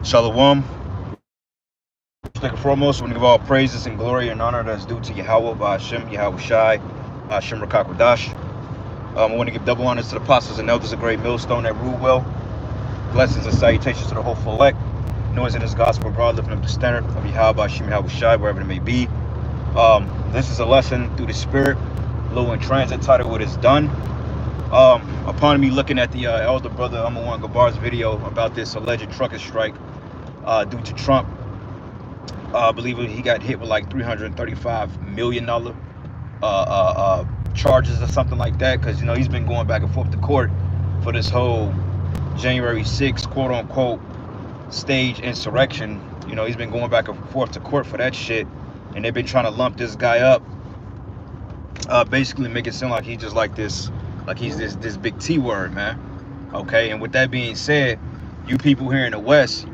Shalom. First and foremost, we want to give all praises and glory and honor that's due to Yahweh, Ba'ashem, Yahweh Shai, Hashem Rakakwadash. I want to give double honors to the apostles and elders of Great Millstone that rule well. Blessings and salutations to the hopeful elect. Noise in this gospel abroad, lifting up the standard of Yahweh, Ba'ashem, Yahweh Shai, wherever it may be. This is a lesson through the Spirit, low in transit, titled What Is Done. Upon me looking at the elder brother Amawan Gabar's video about this alleged trucker strike due to Trump, I believe he got hit with like $335 million charges or something like that, because he's been going back and forth to court for this whole January 6th quote unquote stage insurrection. He's been going back and forth to court for that shit, and they've been trying to lump this guy up, basically make it sound like he's just like this, like he's this big T word, man. Okay, and with that being said, you people here in the West,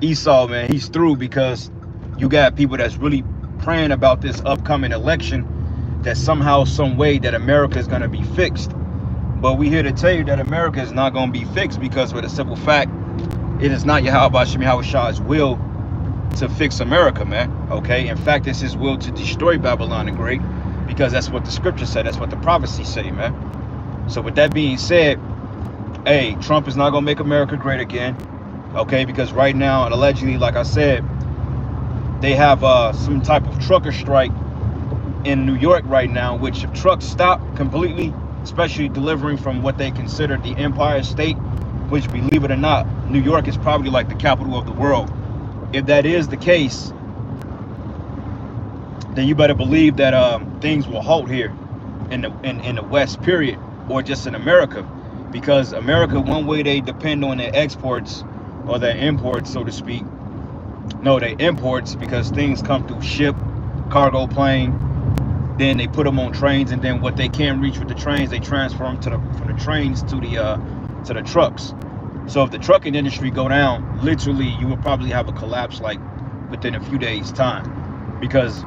Esau, man, he's through, because you got people that's really praying about this upcoming election, that somehow, some way, that America is going to be fixed. But we here to tell you that America is not going to be fixed, because for the simple fact, it is not Yahweh Hashem Yahweh Shah's will to fix America, man. Okay, in fact, it's his will to destroy Babylon the Great, because that's what the scripture said, that's what the prophecy say, man. So with that being said, hey, Trump is not going to make America great again. Okay, because right now, allegedly, like I said, they have some type of trucker strike in New York right now, which if trucks stop completely, especially delivering from what they consider the Empire State, which, believe it or not, New York is probably like the capital of the world. If that is the case, then you better believe that things will halt here in the West, period, or just in America, because America, one way they depend on their exports, or their imports, so to speak. No, they imports, because things come through ship, cargo plane, then they put them on trains, and then what they can't reach with the trains, they transfer them from the trains to the trucks. So if the trucking industry go down, literally you will probably have a collapse like within a few days time, because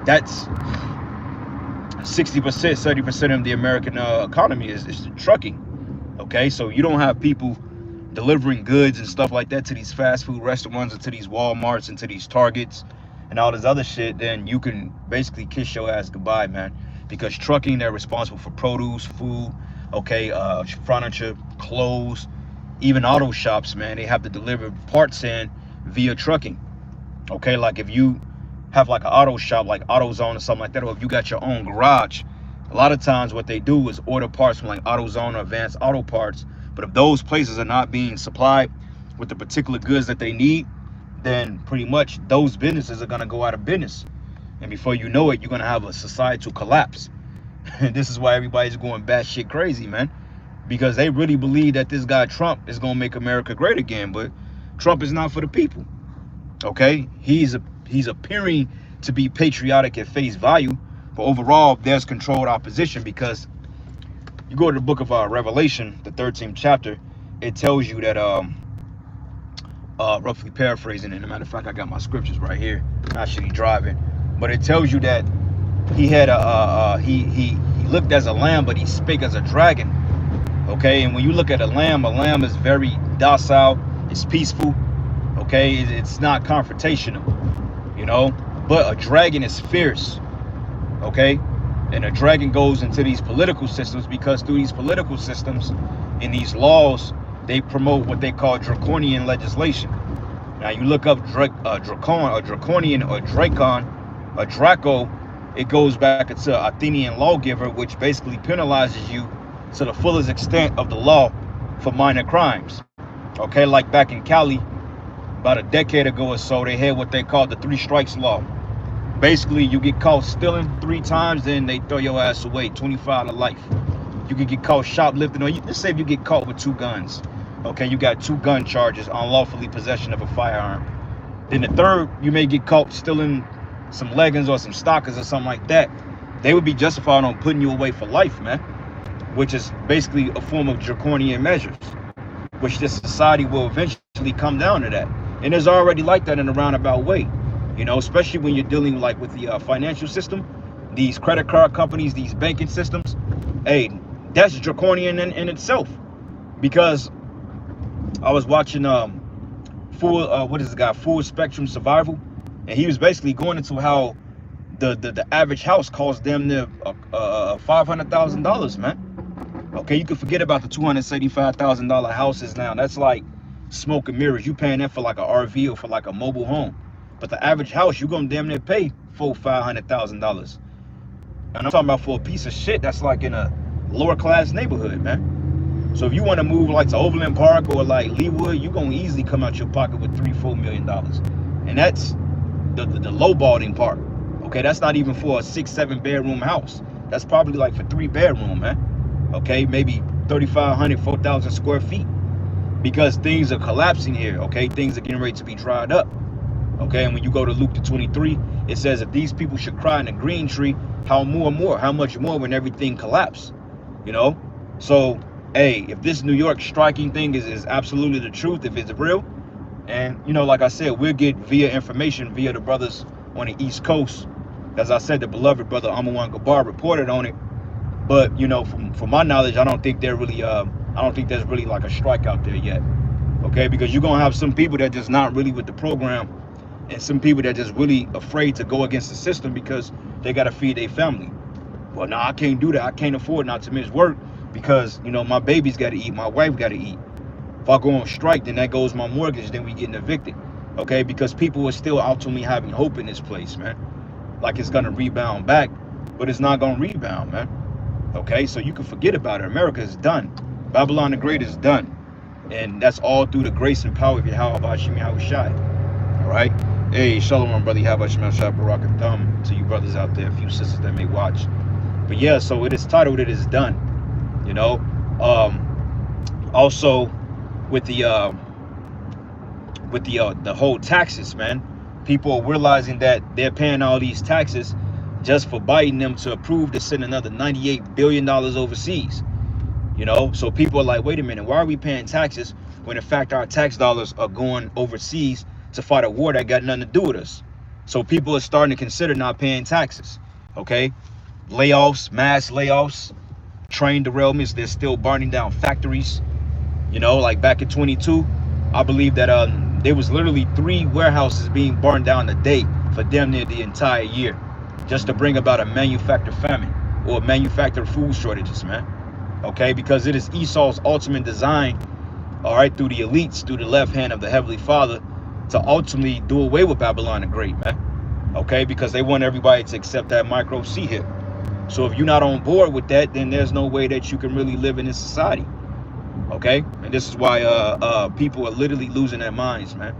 that's 60%, 70% of the American economy is trucking. Okay, so you don't have people delivering goods and stuff like that to these fast food restaurants and to these Walmarts and to these Targets and all this other shit, then you can basically kiss your ass goodbye, man. Because trucking, they're responsible for produce, food, okay, furniture, clothes, even auto shops, man. They have to deliver parts in via trucking. Okay, like if you have like an auto shop like AutoZone or something like that, or if you got your own garage, a lot of times what they do is order parts from like AutoZone or Advanced Auto Parts. But if those places are not being supplied with the particular goods that they need, then pretty much those businesses are going to go out of business. And before you know it, you're going to have a societal collapse. And this is why everybody's going batshit crazy, man. Because they really believe that this guy Trump is going to make America great again. But Trump is not for the people. Okay? He's appearing to be patriotic at face value. But overall, there's controlled opposition, because you go to the book of Revelation, the 13th chapter, it tells you that, roughly paraphrasing, and as a matter of fact, I got my scriptures right here, actually driving, but it tells you that he had he looked as a lamb, but he spake as a dragon. Okay, and when you look at a lamb is very docile, it's peaceful, okay, it's not confrontational, but a dragon is fierce, okay. And a dragon goes into these political systems, because through these political systems and these laws, they promote what they call draconian legislation. Now you look up draconian or Dracon or Draco, it goes back into Athenian lawgiver, which basically penalizes you to the fullest extent of the law for minor crimes. Okay, like back in Cali, about a decade ago or so, they had what they called the 3 strikes law. Basically, you get caught stealing 3 times, then they throw your ass away, 25 to life. You could get caught shoplifting, or let's say if you get caught with 2 guns. Okay, you got 2 gun charges, unlawfully possession of a firearm. Then the 3rd, you may get caught stealing some leggings or some stockings or something like that. They would be justified on putting you away for life, man. Which is basically a form of draconian measures, which this society will eventually come down to that. And it's already like that in a roundabout way. Especially when you're dealing like with the financial system, these credit card companies, these banking systems. Hey, that's draconian in itself, because I was watching what is this guy, Full Spectrum Survival, and he was basically going into how the average house costs them near $500,000, man. Okay, you can forget about the $275,000 houses now. That's like smoke and mirrors. You paying that for like a RV or for like a mobile home, but the average house you're gonna damn near pay $500,000. And I'm talking about for a piece of shit that's like in a lower class neighborhood, man. So if you want to move like to Overland Park or like Leawood, you're gonna easily come out your pocket with $3-4 million, and that's the lowballing part. Okay, that's not even for a 6-7 bedroom house. That's probably like for 3 bedroom, man. Okay, maybe 3,500, 4,000 square feet, because things are collapsing here. Okay, things are getting ready to be dried up. Okay, and when you go to Luke 23, it says if these people should cry in the green tree, how much more when everything collapse, you know? So, hey, if this New York striking thing is absolutely the truth, if it's real, and, you know, like I said, we'll get via information via the brothers on the East Coast. As I said, the beloved brother Amawan Gabar reported on it. But, you know, from my knowledge, I don't think they're really, I don't think there's really like a strike out there yet. Okay, because you're going to have some people that just not really with the program, and some people that just really afraid to go against the system because they got to feed their family. Well, no, I can't do that. I can't afford not to miss work because, you know, my baby's got to eat. My wife got to eat. If I go on strike, then that goes my mortgage. Then we getting evicted. Okay, because people are still ultimately having hope in this place, man. Like it's going to rebound back, but it's not going to rebound, man. Okay, so you can forget about it. America is done. Babylon the Great is done. And that's all through the grace and power of Yahweh Bashim Yahushai. All right. Hey, shalom, brother. How about Shemel Shah Barak and Thumb to you brothers out there, a few sisters that may watch. But yeah, so it is titled, It Is Done. You know, also with the whole taxes, man, people are realizing that they're paying all these taxes just for Biden them to approve to send another $98 billion overseas. You know, so people are like, wait a minute, why are we paying taxes when in fact our tax dollars are going overseas to fight a war that got nothing to do with us? So people are starting to consider not paying taxes. Okay, layoffs, mass layoffs, train derailments. They're still burning down factories. You know, like back in 22, I believe that there was literally 3 warehouses being burned down a day for damn near the entire year, just to bring about a manufactured famine or manufactured food shortages, man. Okay, because it is Esau's ultimate design, all right, through the elites, through the left hand of the Heavenly Father, to ultimately do away with Babylon the Great, man. Okay, because they want everybody to accept that micro C hip. So if you're not on board with that, then there's no way that you can really live in this society. Okay, and this is why people are literally losing their minds, man.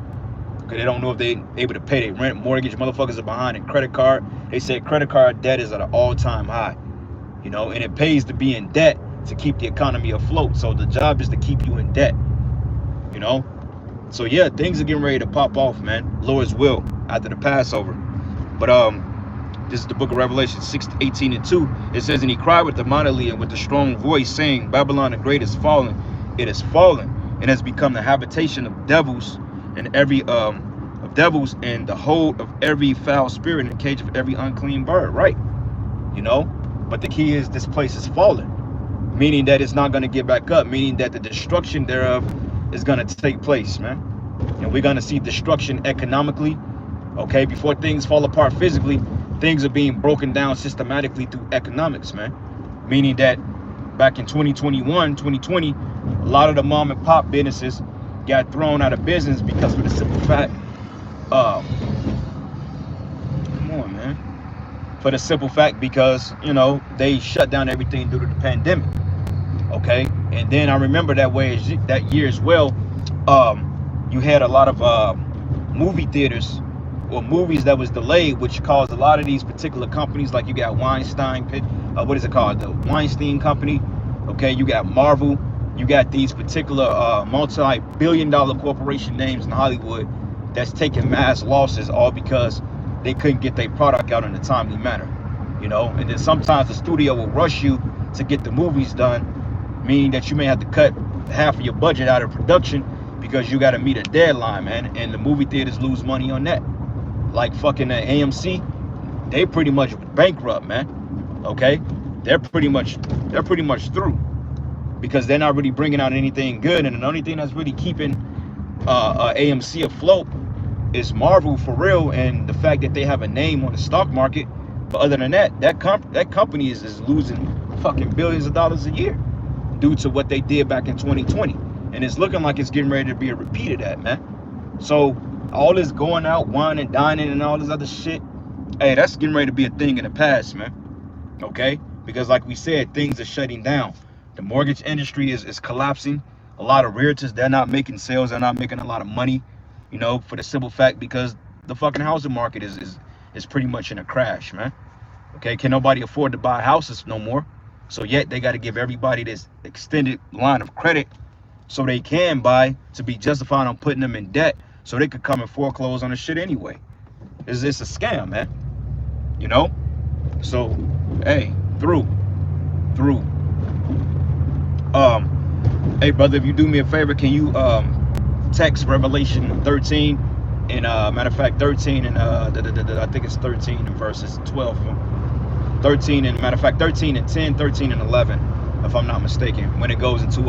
Okay, they don't know if they're able to pay their rent, mortgage. Motherfuckers are behind in credit card. They say credit card debt is at an all-time high. You know, and it pays to be in debt to keep the economy afloat. So the job is to keep you in debt, you know. So yeah, things are getting ready to pop off, man. Lord's will after the Passover. But this is the book of Revelation 6:18-2. It says, and he cried with the mightily and with a strong voice, saying, Babylon the Great is fallen. It is fallen and has become the habitation of devils and every of devils and the hold of every foul spirit and the cage of every unclean bird. Right, you know. But the key is this place is fallen, meaning that it's not going to get back up, meaning that the destruction thereof is going to take place, man. And we're going to see destruction economically. Okay, before things fall apart physically, things are being broken down systematically through economics, man. Meaning that back in 2021, 2020, a lot of the mom and pop businesses got thrown out of business because of the simple fact, come on, man. For the simple fact, because, you know, they shut down everything due to the pandemic. Okay, and then I remember that year as well, you had a lot of movie theaters or movies that was delayed, which caused a lot of these particular companies, like you got Weinstein, what is it called, the Weinstein Company. Okay, you got Marvel, you got these particular multi-billion-dollar corporation names in Hollywood that's taking mass losses, all because they couldn't get their product out in a timely manner, you know. And then sometimes the studio will rush you to get the movies done, meaning that you may have to cut half of your budget out of production because you got to meet a deadline, man. And the movie theaters lose money on that. Like fucking AMC, they pretty much bankrupt, man. Okay, they're pretty much through because they're not really bringing out anything good. And the only thing that's really keeping AMC afloat is Marvel for real, and the fact that they have a name on the stock market. But other than that, that company is losing fucking billions of dollars a year due to what they did back in 2020. And it's looking like it's getting ready to be a repeat of that, man. So all this going out, wine and dining and all this other shit, hey, that's getting ready to be a thing in the past, man. Okay? Because like we said, things are shutting down. The mortgage industry is collapsing. A lot of realtors, they're not making sales, they're not making a lot of money, you know, for the simple fact because the fucking housing market is pretty much in a crash, man. Okay, can nobody afford to buy houses no more? So yet they got to give everybody this extended line of credit so they can buy, to be justified on putting them in debt so they could come and foreclose on the shit anyway. It's a scam, man. You know? So, hey, through. Hey, brother, if you do me a favor, can you text Revelation 13 and matter of fact 13 and I think it's 13 and verses 12. 13 and matter of fact 13 and 10, 13 and 11, if I'm not mistaken, when it goes into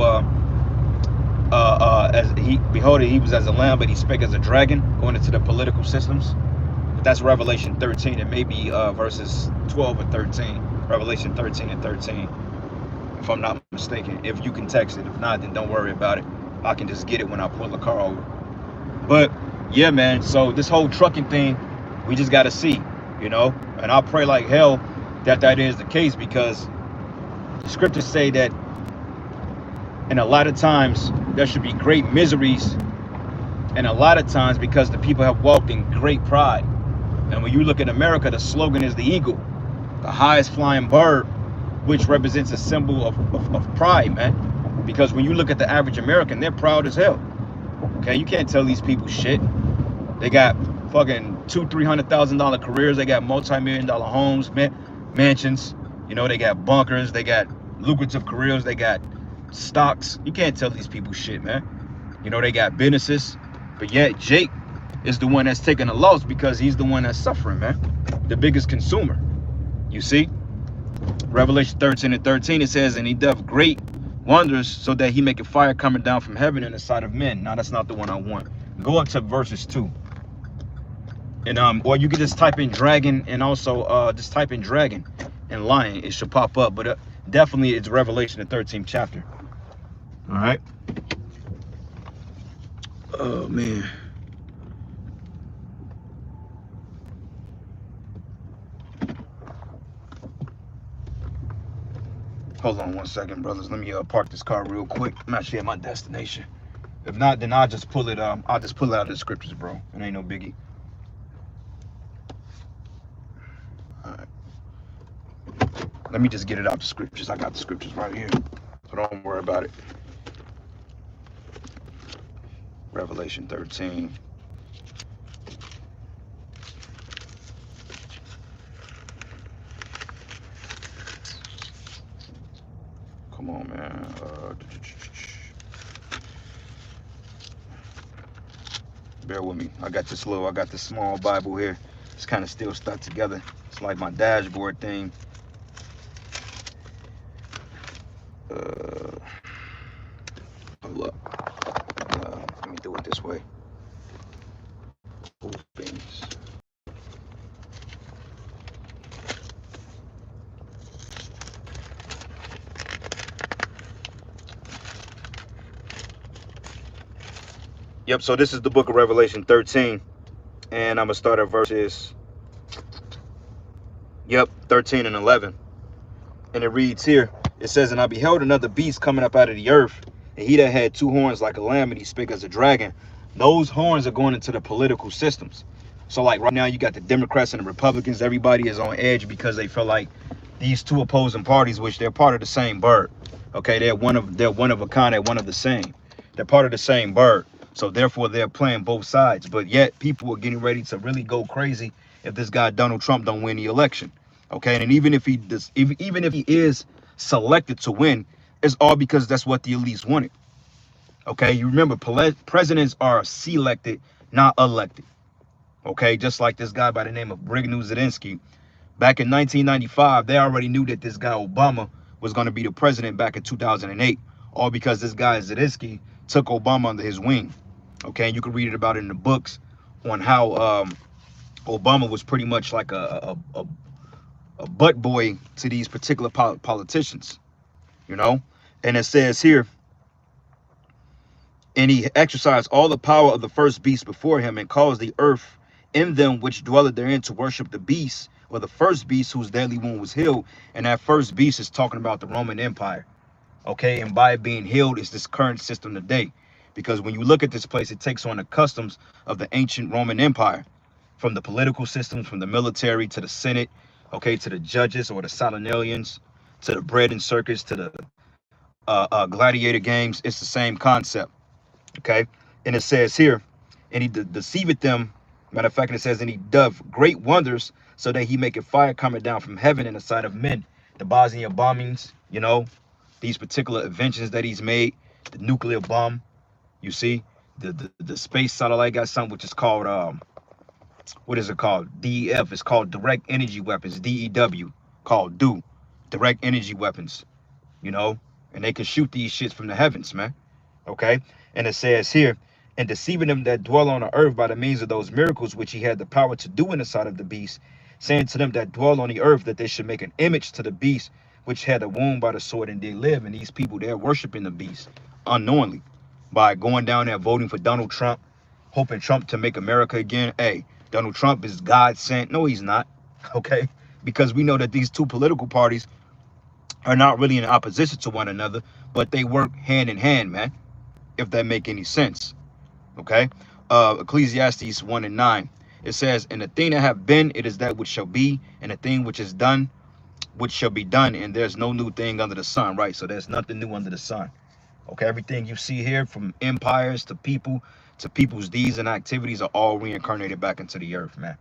as he behold, he was as a lamb, but he spake as a dragon, going into the political systems. But that's Revelation 13, and maybe verses 12 and 13. Revelation 13 and 13, if I'm not mistaken. If you can text it, if not, then don't worry about it. I can just get it when I pull the car over. But yeah, man, so this whole trucking thing, we just got to see, you know, and I pray like hell that is the case, because the scriptures say that and a lot of times there should be great miseries, and a lot of times because the people have walked in great pride. And when you look at America, the slogan is the eagle, the highest flying bird, which represents a symbol of pride, man. Because when you look at the average American, they're proud as hell. Okay, you can't tell these people shit. They got fucking $200,000-$300,000 careers. They got multi-million-dollar homes, mansions. You know, they got bunkers. They got lucrative careers. They got stocks. You can't tell these people shit, man. You know, they got businesses. But yet Jake is the one that's taking a loss because he's the one that's suffering, man. The biggest consumer. You see? Revelation 13 and 13, it says, and he doth great wonders, so that he maketh fire coming down from heaven in the sight of men. Now that's not the one I want. Go up to verses 2. And or you could just type in dragon, and also just type in dragon and lion. It should pop up. But definitely it's Revelation, the 13th chapter. All right. Oh man. Hold on one second, brothers. Let me park this car real quick. I'm actually at my destination. If not, then I'll just pull it. I'll just pull it out of the scriptures, bro. It ain't no biggie. All right. Let me just get it out the scriptures. I got the scriptures right here, so don't worry about it. Revelation 13. Come on, man. Bear with me. I got this small Bible here. It's kind of still stuck together. It's like my dashboard thing. Hold up. Let me do it this way. Opens. Yep, so this is the book of Revelation 13, and I'm gonna start at verses 13 and 11. And it reads here, it says, and I beheld another beast coming up out of the earth, and he that had 2 horns like a lamb, and he spake as a dragon. Those horns are going into the political systems. So like right now you got the Democrats and the Republicans. Everybody is on edge because they feel like these 2 opposing parties, which they're part of the same bird. Okay, they're one of a kind, they're one of the same. They're part of the same bird. So therefore they're playing both sides. But yet people are getting ready to really go crazy if this guy Donald Trump don't win the election. Okay, and even if he does, even if he is selected to win, it's all because that's what the elites wanted. Okay, you remember presidents are selected, not elected. Okay, just like this guy by the name of Brigadier Zelensky. Back in 1995, they already knew that this guy Obama was going to be the president back in 2008, all because this guy Zelensky took Obama under his wing. Okay, and you can read it about it in the books on how Obama was pretty much like a butt boy to these particular politicians, you know. And it says here, and he exercised all the power of the first beast before him, and caused the earth in them which dwelleth therein to worship the beast, or the first beast whose deadly wound was healed. And that first beast is talking about the Roman Empire. Okay, and by it being healed is this current system today. Because when you look at this place, it takes on the customs of the ancient Roman Empire, from the political systems, from the military to the Senate, okay, to the judges or the Saturnalians, to the bread and circus, to the gladiator games. It's the same concept. Okay, and it says here, and he deceiveth them. Matter of fact, it says, and he doth great wonders, so that he maketh fire coming down from heaven in the sight of men. The Bosnia bombings, you know, these particular inventions that he's made, the nuclear bomb, you see, the space satellite got something which is called what is it called? DEF. It's called direct energy weapons. DEW, called DO, direct energy weapons. You know, and they can shoot these shits from the heavens, man. Okay, and it says here, and deceiving them that dwell on the earth by the means of those miracles which he had the power to do in the sight of the beast, saying to them that dwell on the earth that they should make an image to the beast which had a wound by the sword and did live. And these people, they're worshiping the beast unknowingly by going down there voting for Donald Trump, hoping Trump to make America again. Hey, Donald Trump is God sent. No, he's not. Okay, because we know that these two political parties are not really in opposition to one another, but they work hand in hand, man, if that make any sense. Okay, Ecclesiastes 1 and 9, it says, and the thing that have been, it is that which shall be, and the thing which is done, which shall be done, and there's no new thing under the sun, right? So there's nothing new under the sun. Okay, everything you see here, from empires to people to people's deeds and activities, are all reincarnated back into the earth, man.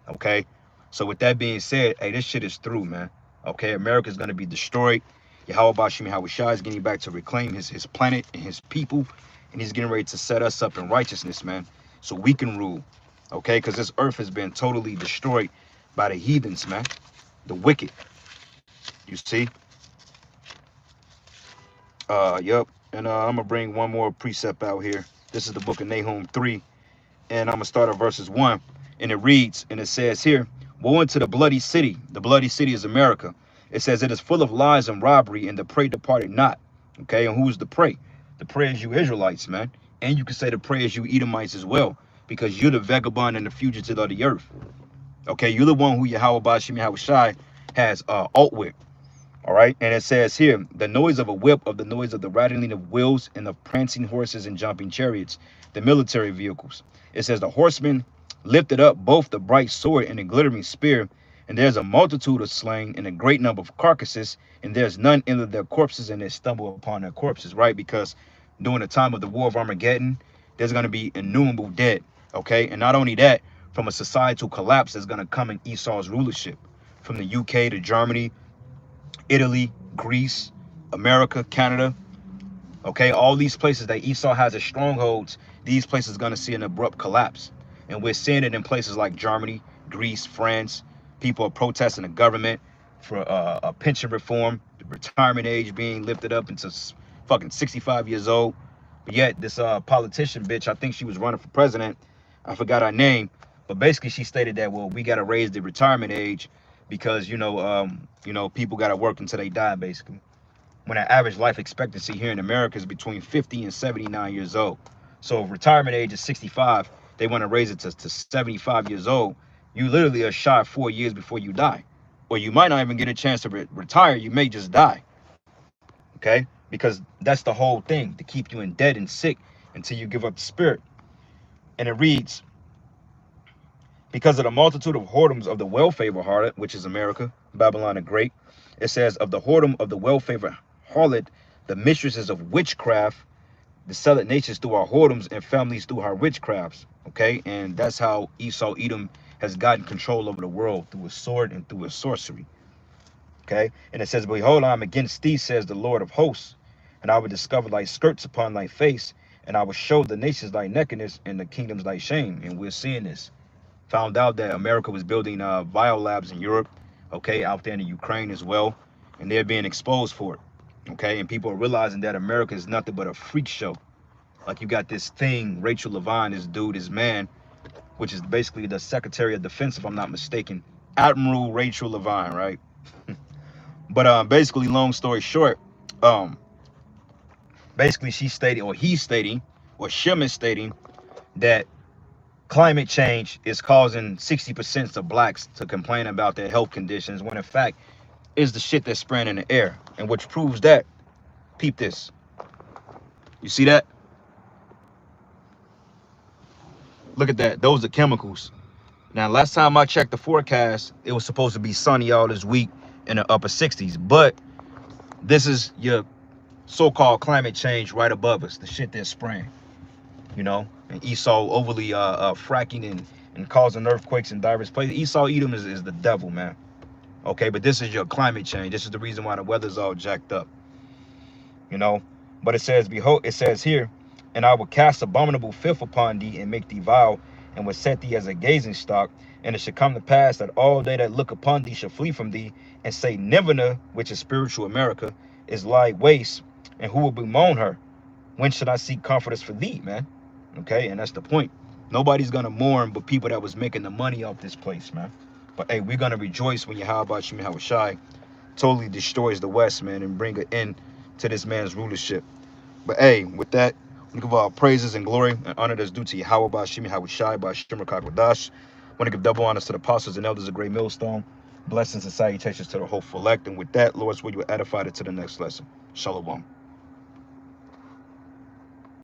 Okay, so with that being said, hey, this shit is through, man. Okay, America's gonna be destroyed. Yahweh Bashim Yahushua is getting back to reclaim his planet and his people, and he's getting ready to set us up in righteousness, man, so we can rule. Okay, because this earth has been totally destroyed by the heathens, man, the wicked. You see? Yep. And I'm gonna bring one more precept out here. This is the book of Nahum 3, and I'm gonna start at verses 1. And it reads, and it says here, woe unto the bloody city. The bloody city is America. It says it is full of lies and robbery, and the prey departed not. Okay, and who's the prey? The prey is you Israelites, man. And you can say the prey is you Edomites as well, because you're the vagabond and the fugitive of the earth. Okay, you're the one who Yahweh Bashim Yahushai has alt with. All right, and it says here, the noise of a whip, of the noise of the rattling of wheels, and of prancing horses and jumping chariots, the military vehicles. It says the horsemen lifted up both the bright sword and the glittering spear, and there's a multitude of slain and a great number of carcasses, and there's none enter their corpses, and they stumble upon their corpses, right? Because during the time of the war of Armageddon, there's going to be innumerable dead. Okay, and not only that, from a societal collapse that's going to come in Esau's rulership, from the UK to Germany, Italy, Greece, America, Canada. Okay, all these places that Esau has as strongholds, these places are going to see an abrupt collapse. And we're seeing it in places like Germany, Greece, France. People are protesting the government for a pension reform, the retirement age being lifted up into fucking 65 years old. But yet this politician bitch, I think she was running for president, I forgot her name, but basically she stated that, well, we got to raise the retirement age because, you know, people got to work until they die, basically. When an average life expectancy here in America is between 50 and 79 years old. So if retirement age is 65, they want to raise it to 75 years old. You literally are shy 4 years before you die. Or you might not even get a chance to retire. You may just die. Okay? Because that's the whole thing, to keep you in debt and sick until you give up the spirit. And it reads, because of the multitude of whoredoms of the well-favored harlot, which is America, Babylon the Great, it says, of the whoredom of the well-favored harlot, the mistresses of witchcraft, the select nations through our whoredoms, and families through our witchcrafts. Okay, and that's how Esau Edom has gotten control over the world, through his sword and through his sorcery. Okay, and it says, behold, I am against thee, says the Lord of hosts, and I will discover thy skirts upon thy face, and I will show the nations thy nakedness and the kingdoms thy shame. And we're seeing this. Found out that America was building biolabs in Europe, okay, out there in the Ukraine as well, and they're being exposed for it, okay, and people are realizing that America is nothing but a freak show, Like you got this thing, Rachel Levine, this dude, this man, which is basically the Secretary of Defense, if I'm not mistaken, Admiral Rachel Levine, right? But basically, long story short, um, basically she's stating, or he's stating, or Shim is stating that climate change is causing 60% of blacks to complain about their health conditions, when in fact is the shit that's spraying in the air. And which proves that, peep this. You see that? Look at that. Those are chemicals. Now, last time I checked the forecast, it was supposed to be sunny all this week in the upper 60s. But this is your so-called climate change right above us, the shit they're spraying. You know, and Esau overly fracking and causing earthquakes in diverse places. Esau Edom is the devil, man. Okay, but this is your climate change. This is the reason why the weather's all jacked up. You know, but it says, behold, it says here, and I will cast abominable filth upon thee, and make thee vile, and will set thee as a gazing stock. And it shall come to pass that all they that look upon thee shall flee from thee, and say, Nineveh, which is spiritual America, is laid waste, and who will bemoan her? When should I seek comforters for thee, man? Okay, and that's the point. Nobody's gonna mourn but people that was making the money off this place, man. But hey, we're gonna rejoice when Yahweh Shem Yahushai totally destroys the West, man, and bring an end to this man's rulership. But hey, with that, we give our praises and glory and honor that's due to Yahweh Ba'Shem Yahushai Ba'Shem Rakakwadash. Want to give double honors to the apostles and elders of Great Millstone. Blessings and salutations to the hopeful elect. And with that, Lord's will you edify it to the next lesson. Shalom.